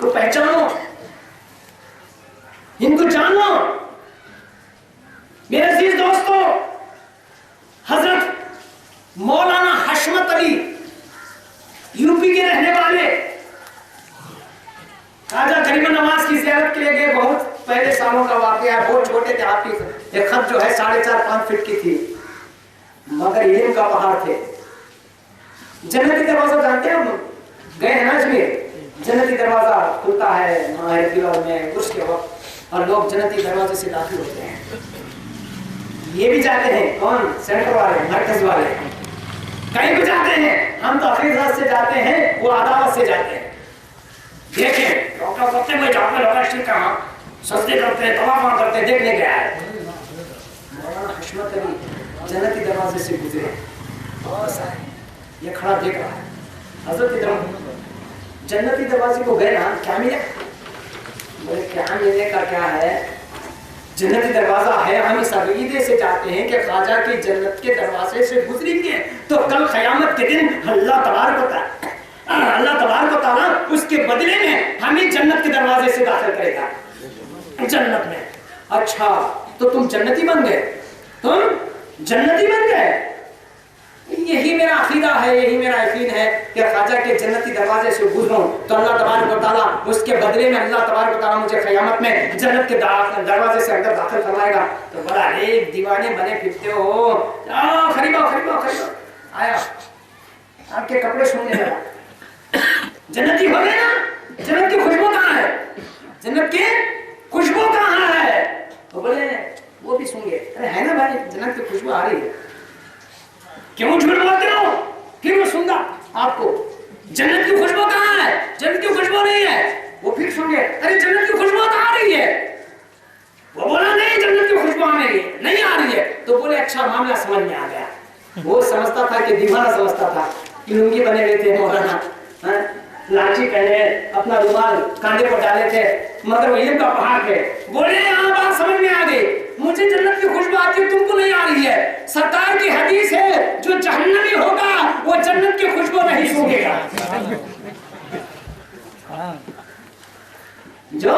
इनको पहचानो, इनको जानो। मेरे अजीज दोस्तों, हजरत मौलाना हशमत अली यूपी के रहने वाले ख्वाजा गरीब नवाज की ज़ियारत के लिए गए। बहुत पहले सालों का वाकया है, बहुत छोटे थे। आपकी एक खत जो है 4.5-5 फीट की थी, मगर इल्म का पहाड़ थे। जन्नती दरवाजा जानते हैं हम, गए हैं ना अजमेर। जन्नती दरवाजा खुलता है माह में उर्स के वक्त, और लोग जन्नती दरवाजे से दाखिल होते हैं। ये भी जाते हैं, कौन? सेंटर वाले, मरकज वाले, कहीं भी जाते हैं। हम तो हकीकत से जाते हैं, वो अदावत से जाते हैं। देखें डॉक्टर करते हैं, डॉक्टर लोग कहाँ सस्ते करते हैं, तबाह करते हैं, देखने गया है। मौलाना हशमत अली जन्नती दरवाजे से गुजरे, बहुत सारे ये खड़ा देख रहा है। हजरत जन्नती दरवाजे को गए ना, क्या मिले? बोले क्या मिलने का क्या है, जन्नती दरवाजा है। हम इस अकीदे से जाते हैं कि ख्वाजा की जन्नत के दरवाजे से गुजरेंगे तो कल क़यामत के दिन अल्लाह तबारक व तआला उसके बदले में हमें जन्नत के दरवाजे से दाखिल करेगा जन्नत में। अच्छा, तो तुम जन्नती बन गए, तुम जन्नती बन गए। यही मेरा अकीदा है, यही मेरा यकीन है कि ख्वाजा के जन्नती दरवाजे से गुजरूं तो अल्लाह तबारक व तआला उसके बदले में अल्लाह तबारक व तआला मुझे क़यामत में जन्नत के दरवाजे से अंदर दाखिल करवाएगा। तो बड़ा एक दीवाने बने फिरते हो, आओ खरीदो खरीदो खरीदो। आया, आपके कपड़े सुनने लगा, जन्नती हो गए ना? जन्नत की खुशबू कहाँ है? जन्नत की खुशबू कहाँ है? तो बोले वो भी सुन गए। अरे है ना भाई, जन्नत की खुशबू आ रही है। क्यों झूठ बोलते हो? क्यों सुनगा आपको? जन्नत की खुशबू कहाँ है? जन्नत की खुशबू नहीं है। वो फिर सुन गए, अरे जन्नत की खुशबू कहाँ आ रही है? वो बोला नहीं, जन्नत की खुशबू नहीं आ रही है। तो बोले अच्छा, मामला समझ में आ गया। वो समझता था कि दीवाना समझता था कि लुंगी बने हुए थे मौलाना, लाठी पहने, अपना रुमाल कांधे पर डाले थे, मगर वो इल्म का पहाड़ थे। बोले यहाँ बात समझ में आ गई, मुझे जन्नत की खुशबू आती है, तुमको नहीं आ रही है। सरकार की हदीस है, जो जहन्नमी होगा वो जन्नत की खुशबू नहीं सूंघेगा। जो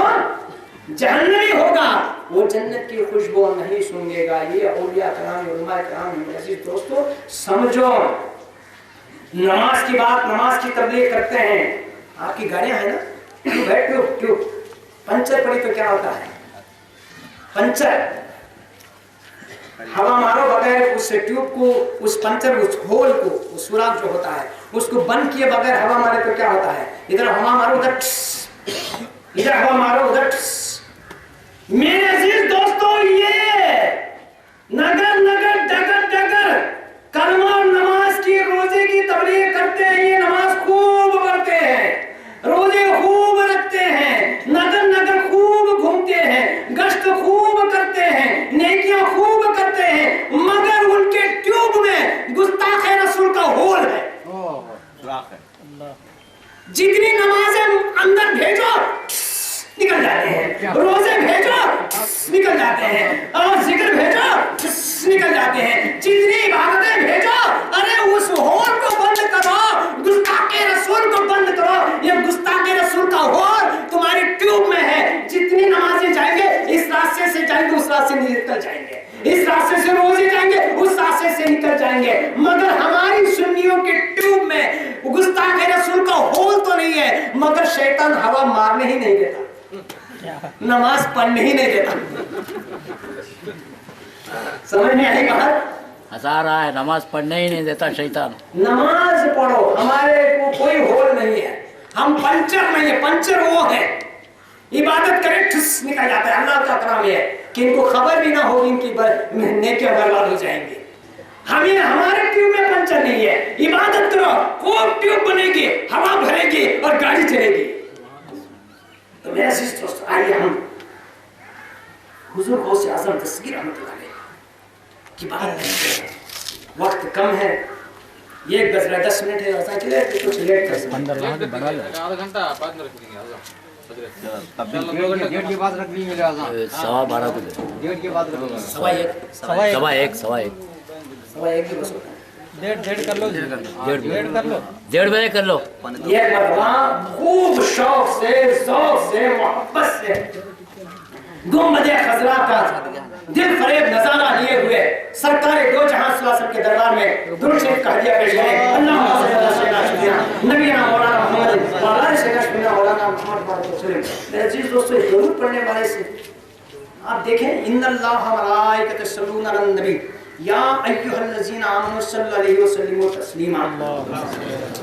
जहन्नमी होगा वो जन्नत की खुशबू नहीं सूंघेगा। ये औलिया कराम, उलमा कराम, अजीज दोस्तों समझो। नमाज की बात, नमाज की तबलीग करते हैं। आपकी गाड़ियां है ना, ट्यूब पंचर पड़ी तो क्या होता है? पंचर हवा मारो बगैर उस ट्यूब को, उस पंचर, उस होल को, उस सुराख जो होता है उसको बंद किए बगैर हवा मारे तो क्या होता है? इधर हवा मारो उधर, इधर हवा मारो उधर। मेरे अजीज दोस्तों, ये नगर नगर डगर डगर कलमा और नमाज की, रोजे की तबलीग करते हैं। ये नमाज खूब पढ़ते हैं, रोजे खूब रखते हैं, नगर नगर खूब घूमते हैं, गश्त खूब करते हैं, नेकियां खूब करते हैं, मगर उनके ट्यूब में गुस्ताखे रसूल का होल है। जितनी नमाजें अंदर भेजो निकल जाते हैं, रोजे भेजो निकल जाते हैं, और जिक्र भेजो निकल जाते हैं, जितनी इबादतें भेजो, अरे उस होल को बंद करो, गुस्ताखे रसूल को बंद करो। ये गुस्ताखे रसूल का होल तुम्हारी ट्यूब में है। जितनी नमाजें जाएंगे इस रास्ते से जाएंगे, उस रास्ते से निकल जाएंगे, इस रास्ते से रोजे जाएंगे, उस रास्ते से निकल जाएंगे, मगर हमारी सुन्नियों के ट्यूब में गुस्ताखे रसूल का होल तो नहीं है। मगर शैतान हवा मारने ही नहीं देता, नमाज पढ़ने ही नहीं देता। समझ में आई बात? हंसा रहा है, नमाज पढ़ने ही नहीं देता शैतान। नमाज पढ़ो, हमारे को कोई होल नहीं है, हम पंचर नहीं है। पंचर वो है, इबादत करें ठुस निकल जाता है। अल्लाह का करम है कि इनको खबर भी ना होगी, इनकी नेकियां बर्बाद हो जाएंगी। हमें हमारे ट्यूब में पंचर नहीं है। इबादत करो, खूब ट्यूब बनेगी, हवा भरेगी और गाड़ी चलेगी। तो मेरे अजीज दोस्तों, आइए हम हुजूर गौसे आज़म दस्तगीर रहमतुल्लाह अलैह की बात करते हैं। वक्त कम है, 1 बज रहा है, 10 मिनट है, ऐसा चले कुछ लेट कर सकते हैं। आधा घंटा बाद में रख देंगे। डेढ़ के बाद रख ली मेरे आज़ान, 12:15 को डेढ़ के बाद रख ली। 1:15 सवा एक की बस होता है। डेढ़ बजे कर लो। ये मरवा खूब शौक से, ज़ौक़ से, मोहब्बत से गुंबद-ए खज़रा का दिल फरेब नजारा लिए हुए सरकार दो जहां सल्लल्लाहु अलैहि वसल्लम के दरबार में दुरूद शरीफ का हदिया पेश करें। अल्लाहुम्मा सल्ली अला सय्यिदिना नबीना मौलाना मुहम्मद व अला सय्यिदिना मौलाना मुहम्मद वसल्लम। मेरे अजीज दोस्तों, दुरूद पढ़ने वाले से आप देखें, इन्नल्लाह व मलाइकतहु यसल्लूना अलन नबी या अय्युहल्लज़ीना आमनू सल्लल्लाहु अलैहि वसल्लम तस्लीमा।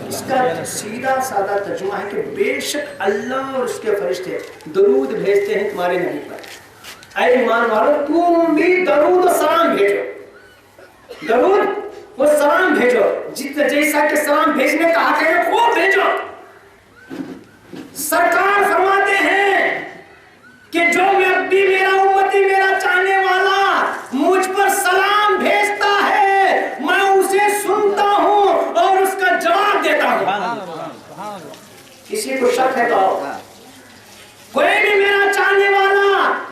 इसका सीधा सादा तर्जुमा है कि बेशक अल्लाह और उसके फरिश्ते दरूद भेजते हैं तुम्हारे नबी पर। ऐ ईमान वालों, तुम भी दरूद और सलाम भेजो, दरूद और सलाम भेजो। जितना जैसा कि सलाम भेजने का हक है वो भेजो। सरकार फरमाते हैं कि जो व्यक्ति मेरा उम्मती, मेरा चाहने वाला मुझ पर सलाम भेजता है, मैं उसे सुनता हूं और उसका जवाब देता हूं। किसी को शक है तो कोई भी मेरा चाहने वाला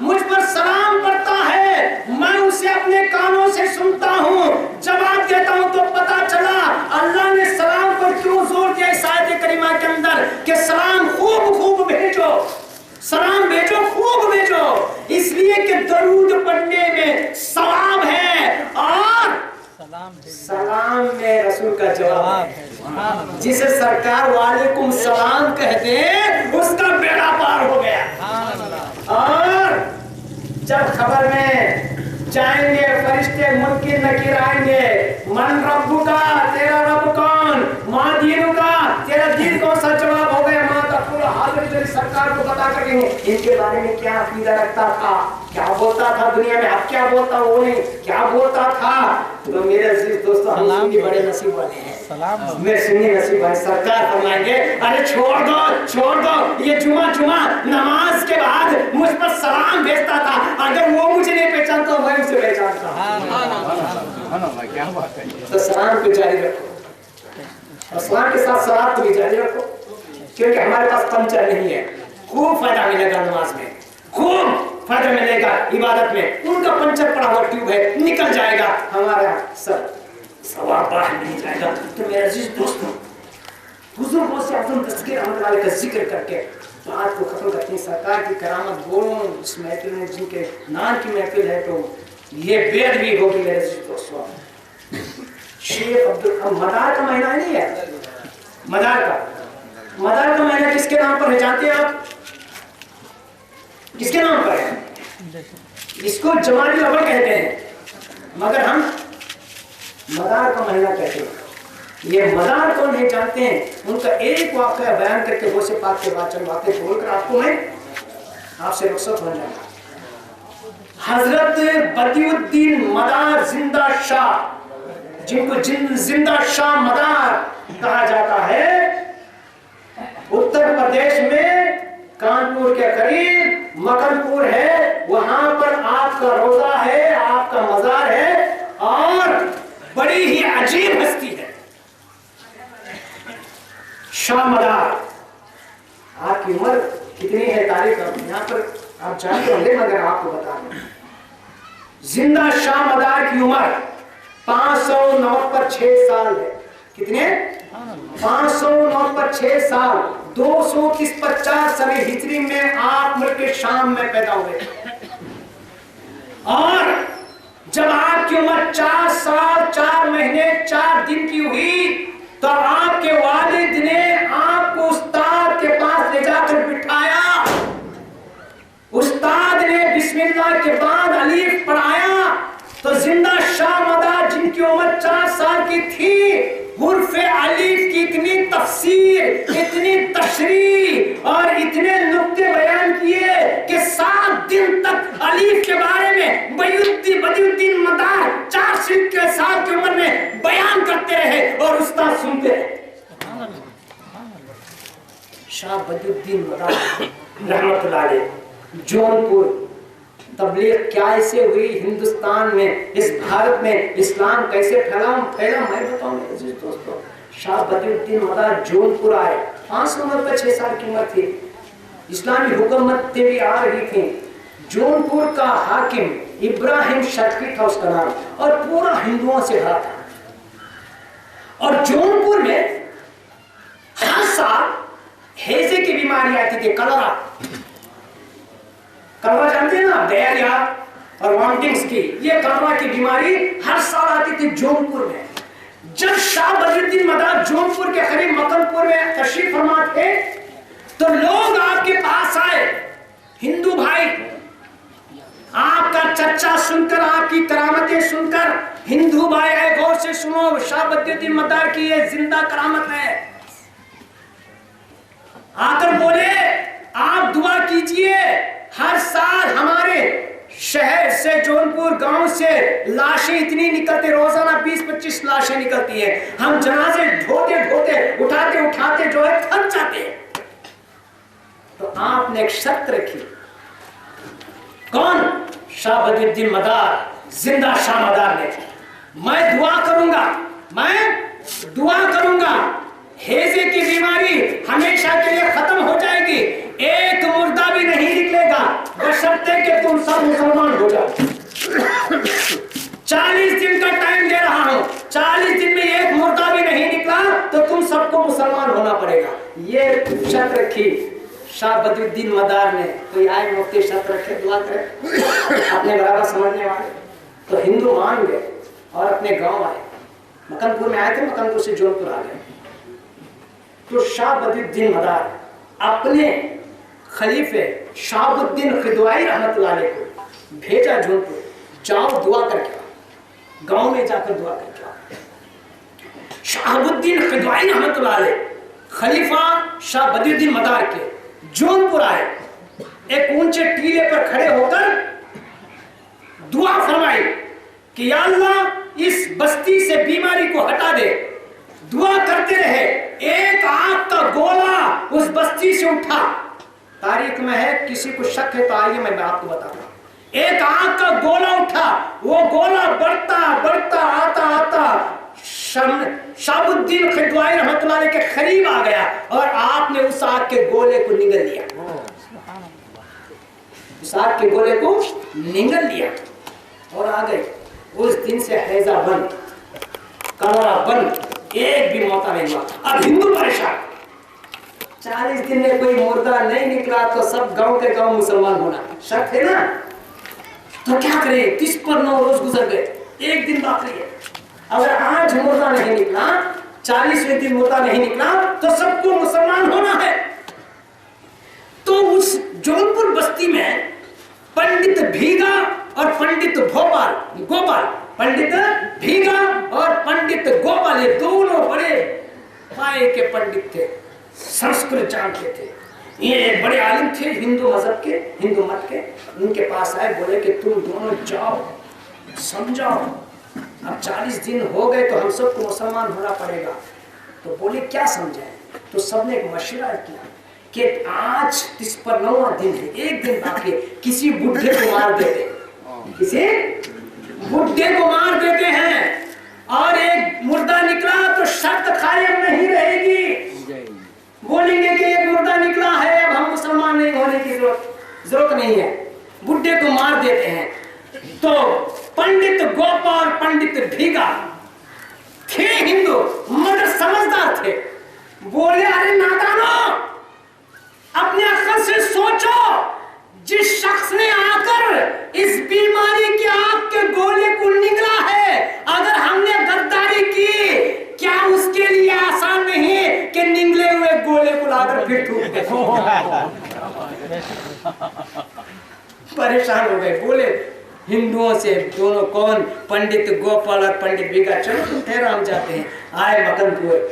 मुझ पर सलाम करता है, मैं उसे अपने कानों से सुनता हूं, जवाब देता हूं। तो पता चला अल्लाह ने सलाम पर क्यों जोर दिया इस आयत करीमा के अंदर कि सलाम खूब खूब भेजो, सलाम भेजो, खूब भेजो। इसलिए कि दरूद पढ़ने में सवाब है और सलाम में रसूल का जवाब है। जिसे सरकार वालेकुम सलाम कहते हैं उसका बेड़ा पार हो गया। और जब खबर में जाएंगे फरिश्ते मुनकिर नकीर आएंगे, मन रब्बुका, तेरा रब कौन, माँ दीनुका, तेरा दीन कौन सा, जवाब हो गया माँ तकुल हाजिर। सरकार को बता कर इनके बारे में क्या अकीदा रखता था, क्या बोलता था दुनिया में, अब क्या बोलता वो नहीं, क्या बोलता था। तो मेरे अजीज दोस्तों, हम सुन्नी बड़े नसीब वाले हैं, मैं सुन्नी नसीब है। सरकार फरमाएंगे अरे छोड़ दो, ये जुमा नमाज के बाद मुझ पर सलाम भेजता था, अगर वो मुझे नहीं पहचानता मैं उसे पहचानता। क्या बात है। तो सलाम को जारी रखो और सलाम के साथ सलात को भी जारी रखो, क्योंकि हमारे पास पंचर नहीं है। खूब फायदा मिलेगा नमाज में, खूब फायदा मिलेगा इबादत में। उनका पंचर पड़ा हुआ ट्यूब है, निकल जाएगा, हमारा सब सवाब बाहर नहीं जाएगा। तो मेरे अजीज दोस्तों, बुजुर्गों से अब्दुल दस्तगीर रहमतुल्लाह अलैह का जिक्र करके बात को खत्म करते हैं। सरकार की करामत बोलो इस महफिल में, जिनके नाम की महफिल है, तो ये बेद भी होगी मेरे अजीज दोस्तों। शेख अब्दुल मदार का महीना नहीं है, मदार का महीना किसके नाम पर है जानते हैं आप? किसके नाम पर है? इसको जमानी अव्वल कहते हैं, मगर हम मदार का महीना कहते हैं। ये मदार कौन है जानते हैं? उनका एक वाक़या बयान करके वो से पाक के बाद चंद बातें बोलकर आपको मैं आपसे रुखसत हो जाऊंगा। हजरत बदिउद्दीन मदार जिंदा शाह, जिनको जिंदा शाह मदार कहा जाता है, उत्तर प्रदेश में कानपुर के करीब मकनपुर है, वहां पर आपका रोजा है, आपका मजार है और बड़ी ही अजीब हस्ती है शाह मदार। आपकी उम्र कितनी है तारीख यहाँ पर आप जानते होंगे, मगर आपको बता दें, जिंदा शाह मदार की उम्र 596 साल है। कितने? 596 साल, 250 सने हिजरी में आप मुल्क के शाम में पैदा हुए। और जब आपकी उम्र 4 साल 4 महीने 4 दिन की हुई, तो आपके वालिद ने आपको उस्ताद के पास ले जाकर बिठाया। उस्ताद ने बिस्मिल्लाह के बाद अलीफ पढ़ाया, तो जिंदा शाह मदार जिनकी उम्र 4 साल की थी, हुर्फ अलीफ की इतनी तफसीर, इतनी तशरीह और इतने नुक्ते बयान किए कि 7 दिन तक अलीफ के बारे में बदिउद्दीन मदार 4 साल की उम्र में बयान करते रहे और उस्ताद सुनते रहे। शाह बदिउद्दीन मदार रहमतुल्लाह अलैह, जौनपुर। तबलीग कैसे हुई हिंदुस्तान में, इस भारत में इस्लाम कैसे फैला मैं बताऊं मेरे दोस्तों। शाह बदिउद्दीन मदार जौनपुर आए, 596 साल की उम्र थी, इस्लामी हुकूमतें भी आ रही थी। जौनपुर का हाकिम इब्राहिम शर्की था उसका नाम, और पूरा हिंदुओं से भरा था। और जौनपुर में हर साल हैजे की बीमारी आती थी, कलरा। कलरा जानते हैं ना, डायरिया और वॉमिटिंग्स की, ये कलरा की बीमारी हर साल आती थी जौनपुर में। जब शाह बदरुद्दीन मदार जौनपुर के करीब मकनपुर में तशरीफ फरमा थे तो लोग आपके पास आए, हिंदू भाई आपका चर्चा सुनकर, आपकी करामतें सुनकर हिंदू भाई आए, गौर से सुनो, शाह बदरुद्दीन मदार की ये जिंदा करामत है। आकर बोले आप दुआ कीजिए, हर साल हमारे शहर से, जौनपुर गांव से लाशें इतनी निकलती, रोजाना 20-25 लाशें निकलती हैं, हम जनाजे ढोते ढोते, उठाते उठाते जो है थक जाते हैं। तो आपने एक शर्त रखी। कौन? शाह बदरुद्दीन मदार, जिंदा शाह मदार ने। मैं दुआ करूंगा हैजे की बीमारी हमेशा के लिए खत्म हो जाएगी, एक मुर्दा भी नहीं निकलेगा, बशर्ते कि तुम सब मुसलमान हो जाओ। 40 दिन का टाइम दे रहा हूं, 40 दिन में एक मुर्दा भी नहीं निकला तो तुम सबको मुसलमान होना पड़ेगा। ये शर्त रखी शाह बदरुद्दीन मदार ने। कोई आए मुफ्ती शर्त रखे, दुआ करे, अपने बराबर समझने वाले। तो हिंदू मान गए और अपने गांव आए, मकनपुर में आए थे, मकनपुर से जौनपुर आ गए। तो शाह बदरुद्दीन मदार अपने खलीफे शहाबुद्दीन खिदवाई रहमतुल्लाह अलैह को भेजा जौनपुर, जाओ दुआ करके आओ, गांव में जाकर दुआ करके आओ। शहाबुद्दीन खिदवाई रहमतुल्लाह अलैह खलीफा शाह बदरुद्दीन मदार के जौनपुर आए, एक ऊंचे टीले पर खड़े होकर दुआ फरमाई कि या अल्लाह इस बस्ती से बीमारी को हटा दे। दुआ करते रहे, एक आग का गोला उस बस्ती से उठा, तारीख में है, किसी को शक है तो आइए मैं आपको बताता हूं। एक आग का गोला उठा, वो गोला बढ़ता बढ़ता आता आता शहाबुद्दीन खिदवाई रहमतुल्लाह अलैह के करीब आ गया और आपने उस आग के गोले को निगल लिया, उस आग के गोले को निगल लिया और आ गए। उस दिन से हैजा बंद, कलरा बंद, एक भी मौका नहीं हुआ। अब हिंदू परेशान, 40 दिन में कोई मुर्दा नहीं निकला तो सब गांव के गांव मुसलमान होना शर्त है ना। तो क्या करें, 30 पर 9 रोज गुजर गए, एक दिन बाकी है। अगर आज मुर्दा नहीं निकला, 40वें दिन मुर्दा नहीं निकला तो सबको मुसलमान होना है। तो उस जौनपुर बस्ती में पंडित भीगा और पंडित गोपाल, पंडित भीगा और पंडित गोपाल, ये दोनों बड़े पाए के पंडित थे, संस्कृत जानते थे, ये बड़े आलिम थे हिंदू मजहब के, हिंदू मत के। उनके पास आए, बोले कि तुम दोनों जाओ समझाओ, अब 40 दिन हो गए तो हम सबको मुसलमान होना पड़ेगा। तो बोले क्या समझाए? तो सबने एक मशवरा किया कि आज 30 पर 9वां दिन है, एक दिन बाकी, किसी बुढ़े को मार देते, किसी बुढ़े को मार देते हैं और एक मुर्दा निकला तो शर्त कायम नहीं रहेगी। बोलेंगे कि एक मुर्दा निकला है, अब हम मुसलमान नहीं होने की जरूरत नहीं है, बुढ़े को मार देते हैं। तो पंडित गोपाल, पंडित भीगा थे हिंदू मगर समझदार थे, बोले अरे नादानो, अपने अक्ल से सोचो, जिस शख्स ने आकर इस बीमारी के आग के गोले को निगला है, अगर हमने गद्दारी की, क्या उसके लिए आसान नहीं कि निगले हुए गोले को लाकर फिर ठूक दे। परेशान हो गए, बोले हिंदुओं से दोनों कौन, पंडित गोपाल और पंडित भीगा, चलो तुम ठहरो हम जाते हैं। आए मकनपुर।